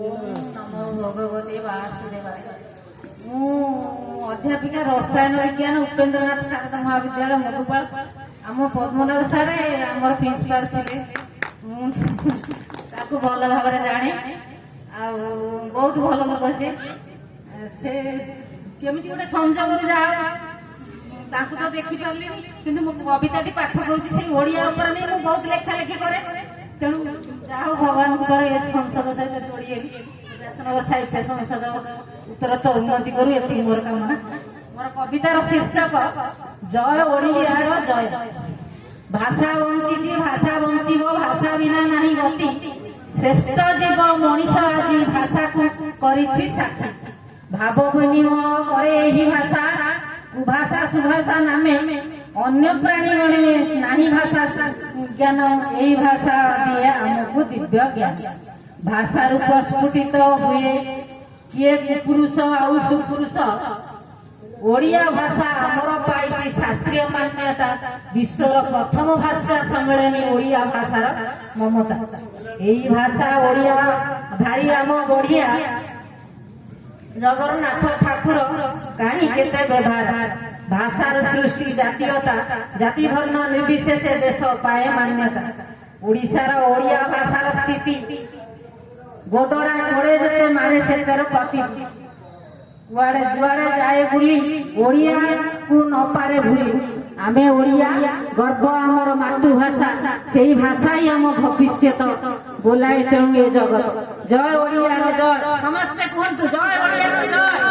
नमो भगवते वासुदेवाय। अध्यापिका रसायन विज्ञान उपेन्द्रनाथ शारदा महाविद्यालय मधुपाल आम पद्मनाभ सारे आम प्रिंसिपाल थे भल भाव जाने बहुत भल लोक से केमी गोटे संजोग ताकू तो देखी पार्ली कि कविता पाठ करिया नहीं बहुत लेखा लेखी करे तेणु जाओ भगवान संसद सहित जोड़ी व्यासनगर साहित्य संसद उत्तरोत्तर उन्नति करू ये मोर कामना। मोर कवितार शीर्षक जय ओडियार जय। भाषा बंची भाषा बंचीब भाषा बिना नहीं गति श्रेष्ठ जीव मनीष आज भाषा को करिछि साथी भाव विनिमय करे एही भाषा कुभाषा सुभाषा नामे अन्य प्राणी गणे नाही भाषा ज्ञान यही भाषा दिए आमको दिव्य ज्ञान। भाषा प्रस्फुटित हुए किए पुरुष आउ सुपुरुष ओडिया भाषा आमर पाई शास्त्रीय मान्यता विश्वर प्रथम भाषा सम्मेलन ओडिया भाषार ममता यही भाषा ओडिया भारी आम बढ़िया जगन्नाथ ठाकुर कहीं केते व्यवहार भाषार सृष्टि जातीयता जाति वर्ण निर्विशेष देश पाए मान्यता ओडिशार ओडिया भाषार स्थिति गोदड़ा घोड़े जते मारे से तेर कति जुआड़े जुआड़े जाए बुली ओडिया को न पारे भूली आमे ओडिया गर्व आमर मातृभाषा सेही भाषा ही आम भविष्य बोलाए तेणु ये जगत जय ओडियार जय समस्ते कहतु जय ओडियार जय।